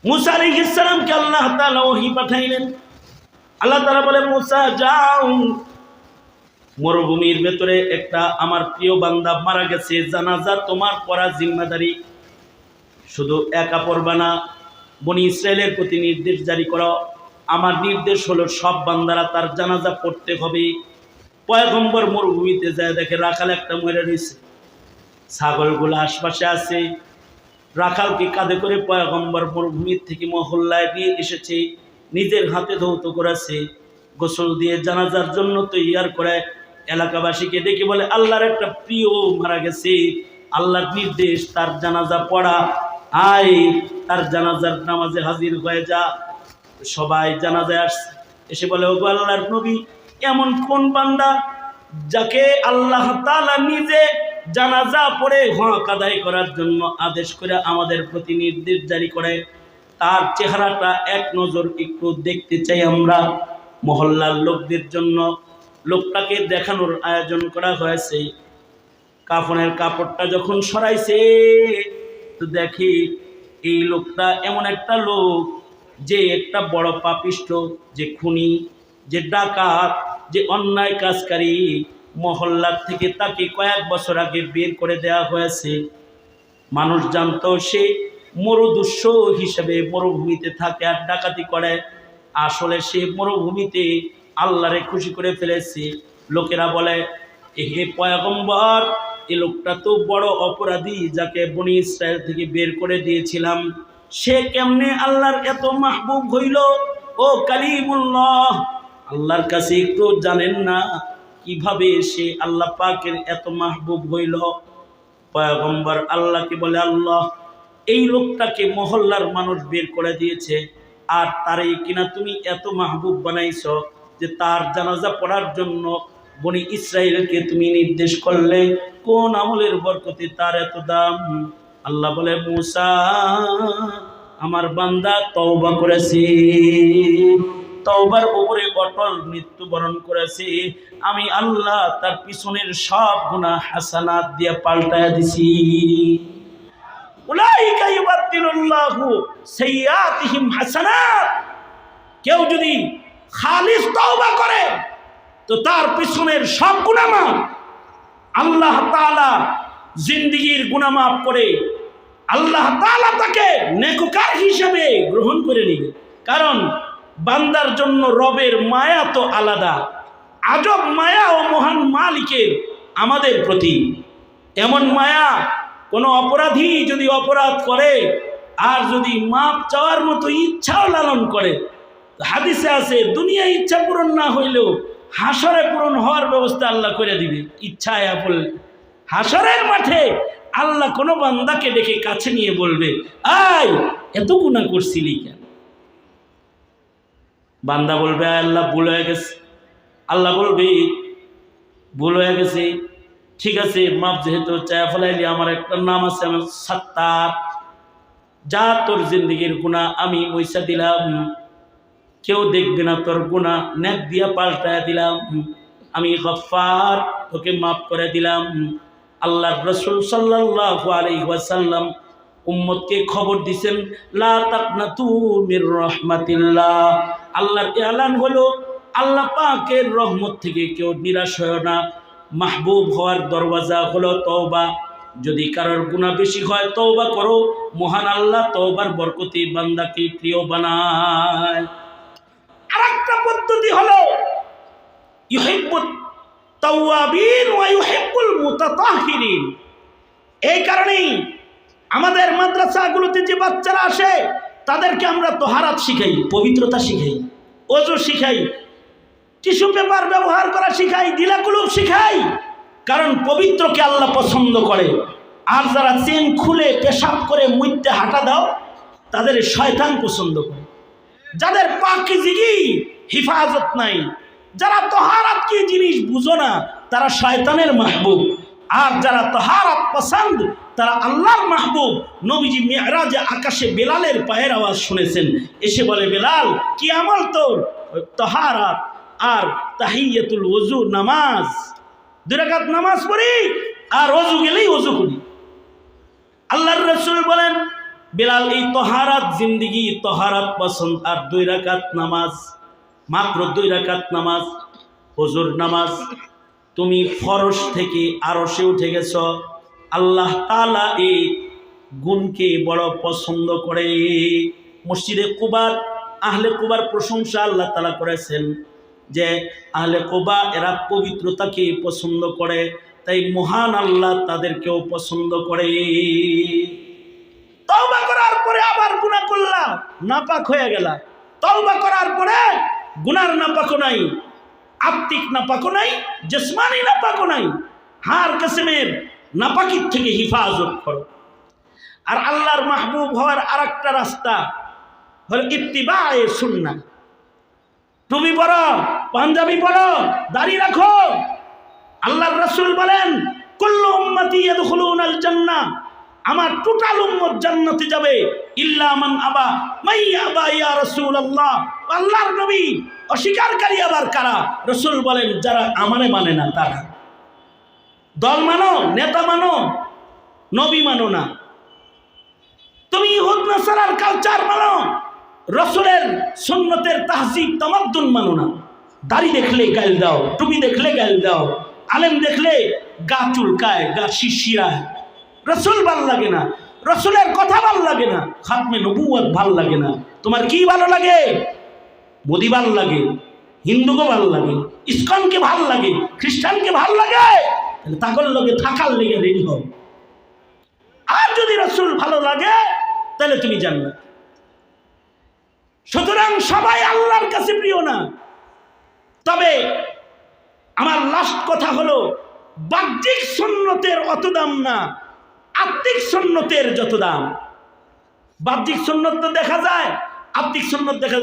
মুসা আলাইহিস সালামকে আল্লাহ তাআলা ওহী পাঠাইলেন। আল্লাহ তাআলা বলে, মুসা যাও, মরুভূমির ভেতরে একটা আমার প্রিয় বান্দা মারা গেছে, জানাজা তোমার পড়া জিম্মাদারি। শুধু একা পড়বা না, বনি ইসরায়েলের প্রতি নির্দেশ জারি করো। আমার নির্দেশ হলো সব বান্দারা তার জানাজা পড়তে হবে। পয়গম্বর মরুভূমিতে যায়, দেখে রাখাল একটা মরে রয়েছে, ছাগলগুলো আশপাশে আছে। রাখালকে কাঁধে করে পয়গম্বর মরুভূমির থেকে মহল্লায় দিয়ে এসেছে, নিজের হাতে ধৌত করেছে, গোসল দিয়ে জানাজার জন্য তৈয়ার করে এলাকাবাসীকে ডেকে বলে, আল্লাহর একটা প্রিয় মারা গেছে, আল্লাহর নির্দেশ তার জানাজা পড়া, আয় তার জানাজার নামাজে হাজির হয়ে যা। সবাই জানাজায় আসছে, এসে বলে, ওগো আল্লাহর নবী, এমন কোন বান্দা যাকে আল্লাহ তাআলা নিজে জানাজা পড়ে হক আদায় করার জন্য আদেশ করে আমাদের প্রতি নির্দেশ জারি করে, তার চেহারাটা এক নজর একটু দেখতে চাই আমরা। মহল্লার লোকদের জন্য লোকটাকে দেখানোর আয়োজন করা হয়েছে। কাফনের কাপড়টা যখন সরাইছে, তো দেখি এই লোকটা এমন একটা লোক যে একটা বড় পাপিষ্ঠ, যে খুনি, যে ডাকাত, যে অন্যায় কাজকারী। মহল্লার থেকে তাকে কয়েক বছর আগে বের করে দেওয়া হয়েছে। মানুষ জানতো সে মরুদস্যু হিসেবে মরুভূমিতে থাকে আর ডাকাতি করে। আসলে সে মরুভূমিতে আল্লাহরে খুশি করে ফেলেছে। লোকেরা বলে, হে পয়গম্বর, এই লোকটা তো বড় অপরাধী, যাকে বনি ইসরায়েল থেকে বের করে দিয়েছিলাম, সে কেমনে আল্লাহর এত মাহবুব হইল? ও কালিমুল্লাহ, আল্লাহর কাছে একটু জানেন না কিভাবে সে আল্লাহ পাকের এত মাহবুব হইল? পয়গম্বর আল্লাহকে বলে, আল্লাহ, এই লোকটাকে মহল্লার মানুষ বের করে দিয়েছে, আর তারে কিনা তুমি এত মাহবুব বানাইছ যে তার জানাজা পড়ার জন্য বনি ইসরায়েলকে তুমি নির্দেশ করলে। কোন আমলের বরকতে তার এত দাম? আল্লাহ বলে, মুসা, আমার বান্দা তওবা করেছে, তওবার উপরে অটল মৃত্যুবরণ করেছে। আমি আল্লাহ তার পিছনের সব গুনাহ হাসানাত দিয়ে পাল্টায়া দিছি। উলাইকা ইউবাদদিলুল্লাহু সাইয়্যাতিহিম হাসানাত। কেউ যদি খালিস তওবা করে তো তার পিছনের সব গুনাহ মাফ। আল্লাহ তাআলা জিন্দেগীর গুনাহ মাফ করে আল্লাহ তাআলা তাকে নেককার হিসেবে গ্রহণ করে নেবে। কারণ বান্দার জন্য রবের মায়া তো আলাদা, আজব মায়া ও মহান মালিকের আমাদের প্রতি। এমন মায়া, কোনো অপরাধী যদি অপরাধ করে আর যদি মাপ চাওয়ার মতো ইচ্ছাও লালন করে, হাদিসে আছে দুনিয়ায় ইচ্ছা পূরণ না হইলেও হাসরে পূরণ হওয়ার ব্যবস্থা আল্লাহ করে দিবে ইচ্ছা আয়া পড়লে। হাসরের মাঠে আল্লাহ কোনো বান্দাকে ডেকে কাছে নিয়ে বলবে, আয় এত গুনাহ করছিলি কেন? বান্দা বলবে, আল্লাহ ভুল হয়ে গেছে। আল্লাহ বলবে, ভুল হয়ে গেছে, ঠিক আছে, মাপ যেহেতু চায়া ফেলাইলি, আমার একটা নাম আছে, আমার সাত্তার, যা তোর জিন্দগির গুনাহ আমি মইসা দিলাম, কেউ দেখবে না তোর গুনাহ, নেক দিয়া পাল্টায়া দিলাম, আমি গফফার, তোকে মাফ করে দিলাম। আল্লাহর রাসূল সাল্লাল্লাহু আলাইহি ওয়াসাল্লাম উম্মতকে খবর দিয়েছেন, লা তাকনাতু মির রাহমাতিল্লাহ। আল্লাহর এলান হলো, আল্লাহ পাকের রহমত থেকে কেউ নিরাশ হয় না। মাহবুব হওয়ার দরওয়াজা হলো তওবা। যদি কারোর গুনাহ বেশি হয় তওবা করো, মহান আল্লাহ তওবার বরকতে বান্দাকে প্রিয় বানায়। আরেকটা পদ্ধতি হলো ইউহিব্বুত তাওয়াবিন ওয়া ইউহিব্বুল মুতাতাহহিরিন। এই কারণেই আমাদের মাদ্রাসাগুলোতে যে বাচ্চারা আসে তাদেরকে আমরা তাহারাত শিখাই, পবিত্রতা শিখাই, ওযু শিখাই, টিস্যু পেপার ব্যবহার করা শিখাই, গিলাকুলুপ শিখাই। কারণ পবিত্রকে আল্লাহ পছন্দ করে। আর যারা চেন খুলে পেশাব করে মুইতে হাঁটা দাও, তাদের শয়তান পছন্দ করে। যাদের পাকিজিগি হিফাজত নাই, যারা তাহারাত কি জিনিস বুঝো না, তারা শয়তানের মাহবুব। আর যারা তাহারাত পছন্দ, তারা আল্লাহর মাহবুব। নবীজি মিরাজে আকাশে বেলালের পায়ের আওয়াজ শুনেছেন, এসে বলে, বেলাল, কি আমল তোর? তাহারাত আর তাহিয়াতুল ওযু, নামাজ, 2 রাকাত নামাজ পড়ি আর ওযু গেলেই ওযু করি। আল্লাহর রাসূল বলেন, বেলাল এই তহারাত জিন্দিগি, তহারাত পছন্দ। আর 2 রাকাত নামাজ, মাত্র 2 রাকাত নামাজ, ফজর নামাজ। তুমি ফরজ থেকে আরশে উঠে গেছ। আল্লাহ তাআলা এই গুণকে বড় পছন্দ করে। মসজিদে কুবার, আহলে কুবার প্রশংসা আল্লাহ তাআলা করেছেন যে আহলে কুবা এরা পবিত্রতাকে পছন্দ করে, তাই মহান আল্লাহ তাদেরকেও পছন্দ করে। তওবা করার পরে আবার গুনাহ করলা, নাপাক হয়ে গেলা। তওবা করার পরে গুনার নাপাকও নাই, আত্মিক নাপাকও নাই, জিসমানি নাপাকও নাই। হার কিসমের নাপাকির থেকে হিফাজত করো। আর আল্লাহর মাহবুব হওয়ার আরেকটা রাস্তা হলো ইত্তিবায়ে সুন্নাহ। টুপি পরো, পাঞ্জাবি পরো, দাড়ি রাখো। আল্লাহর রাসূল বলেন কুল্লু উম্মতি ইয়াদখুলুনাল জান্নাহ, আমার টোটাল উম্মত জান্নাতে যাবে ইল্লা মান আবা। মাই আবা ইয়া রাসূলুল্লাহ, আল্লাহর নবী অস্বীকারী আবার কারা? রাসূল বলেন যারা আমারে মানে না তারা। দল মানো, নেতা মানো, নবী মানো না। তুমি ইহুদ নাসারার কালচার মানো, রাসূলের সুন্নতের তাহজিব তামাদ্দুন মানো না। দাড়ি দেখলে গাল দাও, টুপি দেখলে গাল দাও, আলেম দেখলে গা চুলকায়, গা শিরশিরায়। রাসূল ভাল লাগে না, রাসূলের কথা ভাল লাগে না, খাতমে নবুয়ত ভাল লাগে না। তোমার কি ভালো লাগে? মোদি ভাল লাগে, হিন্দুকে ভাল লাগে, ইসকনকে ভাল লাগে, খ্রিস্টানকে ভাল লাগে, তাহলে তাগর লগে থাকার লেগে রেডি হও। আর যদি রাসূল ভালো লাগে তাহলে তুমি জান্নাত। সুতরাং সবাই আল্লাহর কাছে প্রিয় না। তবে আমার লাস্ট কথা হলো, বাহ্যিক সুন্নতের অত দাম না, আত্মিক সুন্নতের যত দাম। বাহ্যিক সুন্নত তো দেখা যায়, আত্মিক সুন্নত দেখা যায়।